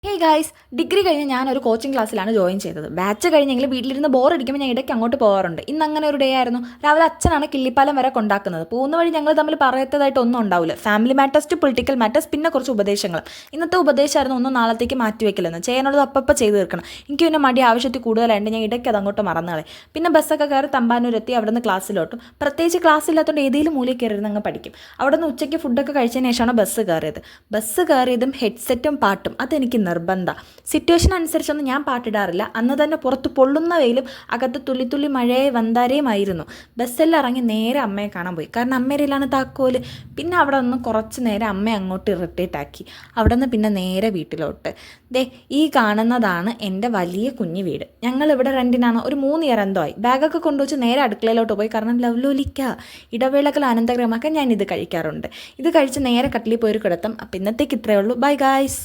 Hey guys, degree കഴിഞ്ഞ് ഞാനൊരു coaching ക്ലാസ്സിലാണ് ജോയിൻ ചെയ്തത്. ബാച്ച് കഴിഞ്ഞെങ്കിൽ വീട്ടിലിരുന്ന് ബോറടിക്കുമ്പോൾ ഞാൻ ഇടയ്ക്ക് അങ്ങോട്ട് പോകാറുണ്ട്. ഇന്ന് അങ്ങനെ ഒരു ഡേ ആയിരുന്നു. രാവിലെ അച്ഛനാണ് കിള്ളിപ്പാലം വരെ കൊണ്ടാക്കുന്നത്. പോകുന്ന വഴി ഞങ്ങൾ തമ്മിൽ പറയത്തതായിട്ട് ഒന്നും ഉണ്ടാവില്ല. Family matters to political matters, പിന്നെ കുറച്ച് ഉപദേശങ്ങൾ. ഇന്നത്തെ ഉപദേശമായിരുന്നു ഒന്നും നാളത്തേക്ക് മാറ്റി വെക്കില്ലെന്ന്. ചെയ്യാനുള്ളത് അപ്പം ചെയ്ത് തീർക്കണം. എനിക്ക് പിന്നെ മടി ആവശ്യത്തിൽ കൂടുതലായിട്ട് ഞാൻ ഇടയ്ക്ക് അത് അങ്ങോട്ട് മറന്നു കളയും. പിന്നെ ബസ്സൊക്കെ കയറി തമ്പാനൂരെത്തി അവിടെ നിന്ന് ക്ലാസ്സിലോട്ടും. പ്രത്യേകിച്ച് ക്ലാസ് ഇല്ലാത്തതുകൊണ്ട് ഏതെങ്കിലും മൂലയിൽ കയറിയിരുന്ന് അങ്ങ് പഠിക്കും. അവിടെ നിന്ന് ഉച്ചയ്ക്ക് ഫുഡൊക്കെ കഴിച്ചതിന് ശേഷമാണ് ബസ് കയറിയതും ഹെഡ്സെറ്റും പാട്ടും അതെനിക്ക് നിർബന്ധ. സിറ്റുവേഷൻ അനുസരിച്ചൊന്നും ഞാൻ പാട്ടിടാറില്ല. അന്ന് തന്നെ പുറത്ത് പൊള്ളുന്ന വെയിലും അകത്ത് തുള്ളി തുള്ളി മഴയെ വந்தாരേയുമായിരുന്നു. ബസ്സെല്ലാം ഇറങ്ങി നേരെ അമ്മയെ കാണാൻ പോയി. കാരണം അമ്മേരയിലാണ് താക്കോല്. പിന്നെ അവിടെ നിന്ന് കുറച്ച് നേരം അമ്മയെ അങ്ങോട്ട് ഇറിറ്റേറ്റ് ആക്കി. അവിടെ നിന്ന് പിന്നെ നേരെ വീട്ടിലോട്ട്. ദേ, ഈ കാണുന്നതാണ് എൻ്റെ വലിയ കുഞ്ഞു വീട്. ഞങ്ങളിവിടെ റെൻറ്റിനാണ്. ഒരു 3 ഇയർ എന്തോ ആയി. ബാഗൊക്കെ കൊണ്ടുവച്ച് നേരെ അടുക്കളയിലോട്ട് പോയി. കാരണം ലവ്ലോലിക്ക ഇടവേളകൾ ആനന്ദകരമാക്കാൻ ഞാൻ ഇത് കഴിക്കാറുണ്ട്. ഇത് കഴിച്ച് നേരെ കട്ടിലിൽ പോയൊരു കിടത്തം. അപ്പം ഇന്നത്തേക്ക് ഇത്രയേ ഉള്ളൂ. Bye guys.